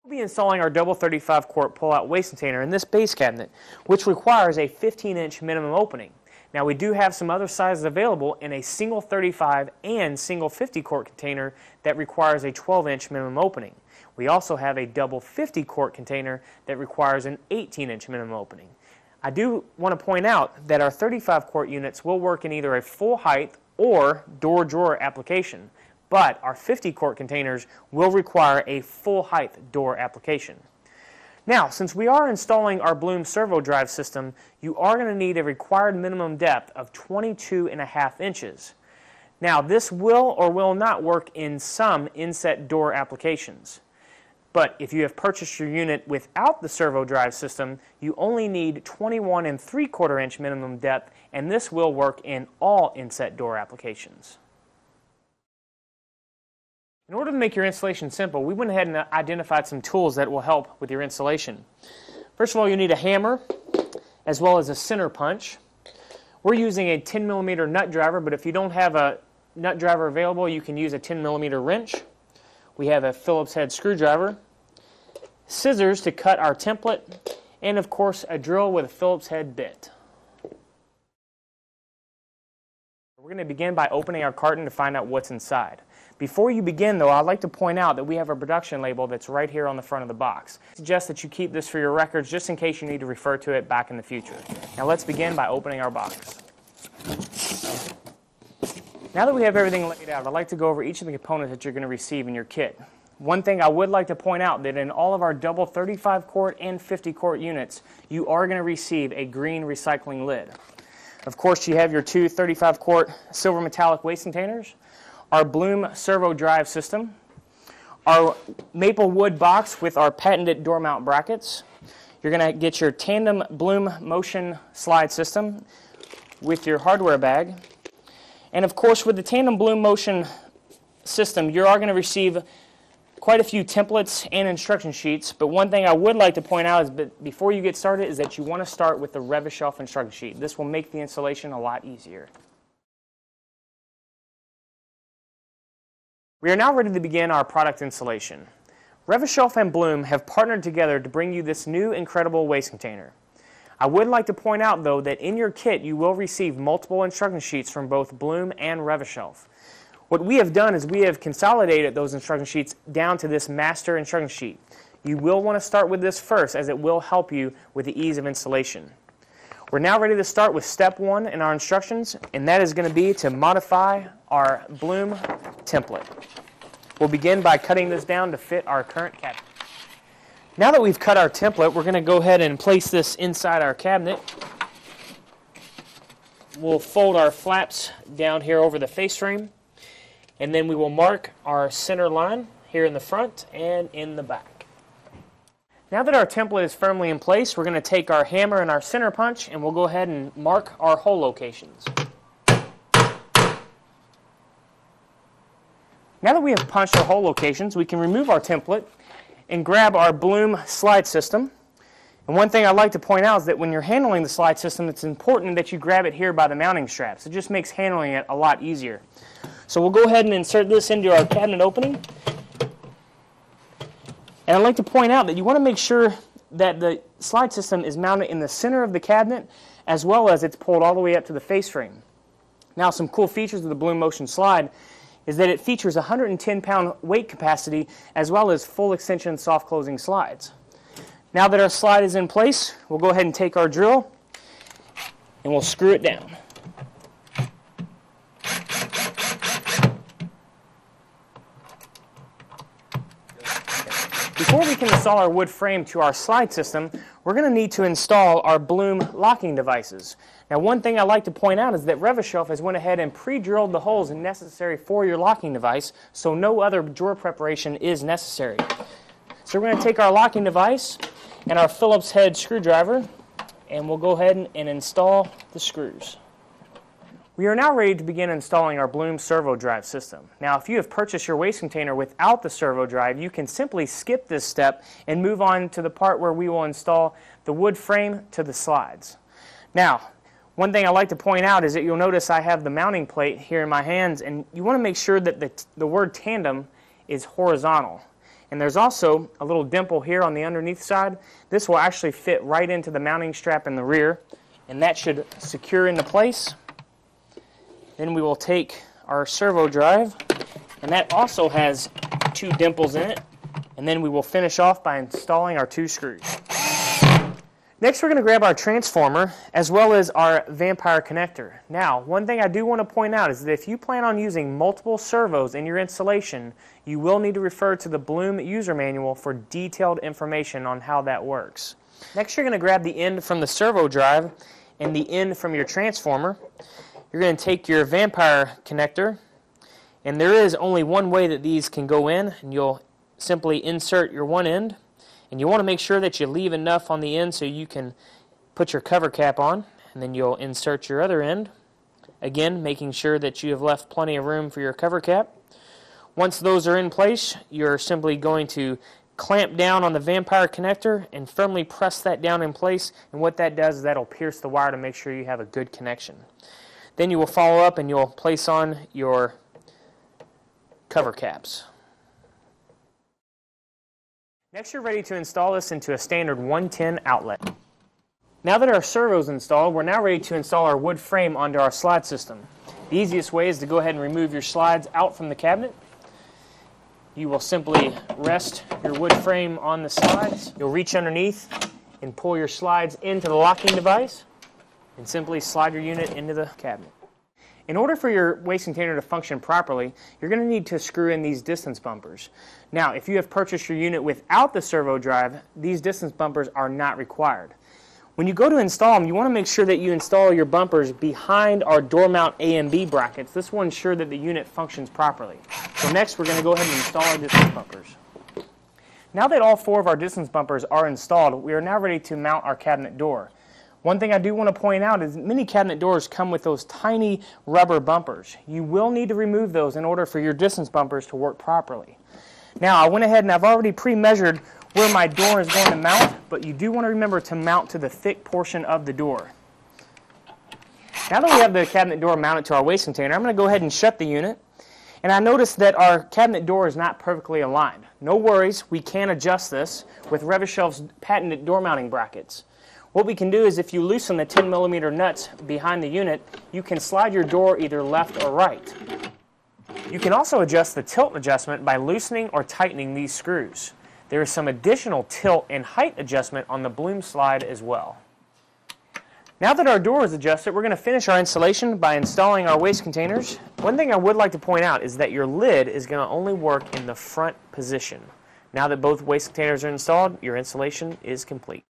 We'll be installing our double 35-quart pull-out waste container in this base cabinet, which requires a 15-inch minimum opening. Now, we do have some other sizes available in a single 35 and single 50-quart container that requires a 12-inch minimum opening. We also have a double 50-quart container that requires an 18-inch minimum opening. I do want to point out that our 35-quart units will work in either a full height or door-drawer application, but our 50-quart containers will require a full height door application. Now, since we are installing our Bloom servo drive system, you are going to need a required minimum depth of 22.5 inches. Now, this will or will not work in some inset door applications. But if you have purchased your unit without the servo drive system, you only need 21.75 inch minimum depth, and this will work in all inset door applications. In order to make your installation simple, we went ahead and identified some tools that will help with your installation. First of all, you need a hammer as well as a center punch. We're using a 10mm nut driver, but if you don't have a nut driver available, you can use a 10mm wrench. We have a Phillips head screwdriver, scissors to cut our template, and of course a drill with a Phillips head bit. We're going to begin by opening our carton to find out what's inside. Before you begin, though, I'd like to point out that we have a production label that's right here on the front of the box. I suggest that you keep this for your records just in case you need to refer to it back in the future. Now let's begin by opening our box. Now that we have everything laid out, I'd like to go over each of the components that you're going to receive in your kit. One thing I would like to point out that in all of our double 35-quart and 50-quart units, you are going to receive a green recycling lid. Of course, you have your two 35-quart silver metallic waste containers, our Bloom servo drive system, our maple wood box with our patented door mount brackets. You're going to get your tandem Bloom motion slide system with your hardware bag. And of course, with the tandem Bloom motion system, you are going to receive quite a few templates and instruction sheets. But one thing I would like to point out is before you get started is that you want to start with the Rev-A-Shelf instruction sheet. This will make the installation a lot easier. We are now ready to begin our product installation. Rev-A-Shelf and Bloom have partnered together to bring you this new incredible waste container. I would like to point out, though, that in your kit you will receive multiple instruction sheets from both Bloom and Rev-A-Shelf. What we have done is we have consolidated those instruction sheets down to this master instruction sheet. You will want to start with this first, as it will help you with the ease of installation. We're now ready to start with step one in our instructions, and that is going to be to modify our Bloom template. We'll begin by cutting this down to fit our current cabinet. Now that we've cut our template, we're going to go ahead and place this inside our cabinet. We'll fold our flaps down here over the face frame, and then we will mark our center line here in the front and in the back. Now that our template is firmly in place, we're going to take our hammer and our center punch, and we'll go ahead and mark our hole locations. Now that we have punched our hole locations, we can remove our template and grab our Bloom slide system. And one thing I'd like to point out is that when you're handling the slide system, it's important that you grab it here by the mounting straps. It just makes handling it a lot easier. So we'll go ahead and insert this into our cabinet opening. And I'd like to point out that you want to make sure that the slide system is mounted in the center of the cabinet as well as it's pulled all the way up to the face frame. Now, some cool features of the Bloom Motion Slide is that it features 110-pound weight capacity as well as full extension soft closing slides. Now that our slide is in place, we'll go ahead and take our drill and we'll screw it down. Before we can install our wood frame to our slide system, we're going to need to install our Bloom locking devices. Now, one thing I'd like to point out is that Rev-A-Shelf has went ahead and pre-drilled the holes necessary for your locking device, so no other drawer preparation is necessary. So we're going to take our locking device and our Phillips head screwdriver, and we'll go ahead and install the screws. We are now ready to begin installing our Bloom servo drive system. Now, if you have purchased your waste container without the servo drive, you can simply skip this step and move on to the part where we will install the wood frame to the slides. Now, one thing I'd like to point out is that you'll notice I have the mounting plate here in my hands, and you want to make sure that the word tandem is horizontal. And there's also a little dimple here on the underneath side. This will actually fit right into the mounting strap in the rear, and that should secure into place. Then we will take our servo drive, and that also has 2 dimples in it, and then we will finish off by installing our 2 screws. Next, we're going to grab our transformer as well as our Vampire connector. Now, one thing I do want to point out is that if you plan on using multiple servos in your installation, you will need to refer to the Bloom user manual for detailed information on how that works. Next, you're going to grab the end from the servo drive and the end from your transformer. You're going to take your Vampire connector, and there is only one way that these can go in, and you'll simply insert your one end. And you want to make sure that you leave enough on the end so you can put your cover cap on, and then you'll insert your other end. Again, making sure that you have left plenty of room for your cover cap. Once those are in place, you're simply going to clamp down on the Vampire connector and firmly press that down in place, and what that does is that'll pierce the wire to make sure you have a good connection. Then you will follow up and you'll place on your cover caps. Next, you're ready to install this into a standard 110 outlet. Now that our servo is installed, we're now ready to install our wood frame onto our slide system. The easiest way is to go ahead and remove your slides out from the cabinet. You will simply rest your wood frame on the slides. You'll reach underneath and pull your slides into the locking device and simply slide your unit into the cabinet. In order for your waste container to function properly, you're going to need to screw in these distance bumpers. Now, if you have purchased your unit without the servo drive, these distance bumpers are not required. When you go to install them, you want to make sure that you install your bumpers behind our door mount A and B brackets. This will ensure that the unit functions properly. So next, we're going to go ahead and install our distance bumpers. Now that all 4 of our distance bumpers are installed, we are now ready to mount our cabinet door. One thing I do want to point out is many cabinet doors come with those tiny rubber bumpers. You will need to remove those in order for your distance bumpers to work properly. Now, I went ahead and I've already pre-measured where my door is going to mount, but you do want to remember to mount to the thick portion of the door. Now that we have the cabinet door mounted to our waste container, I'm going to go ahead and shut the unit. And I noticed that our cabinet door is not perfectly aligned. No worries, we can adjust this with Rev-A-Shelf's patented door mounting brackets. What we can do is if you loosen the 10mm nuts behind the unit, you can slide your door either left or right. You can also adjust the tilt adjustment by loosening or tightening these screws. There is some additional tilt and height adjustment on the Bloom slide as well. Now that our door is adjusted, we're going to finish our installation by installing our waste containers. One thing I would like to point out is that your lid is going to only work in the front position. Now that both waste containers are installed, your installation is complete.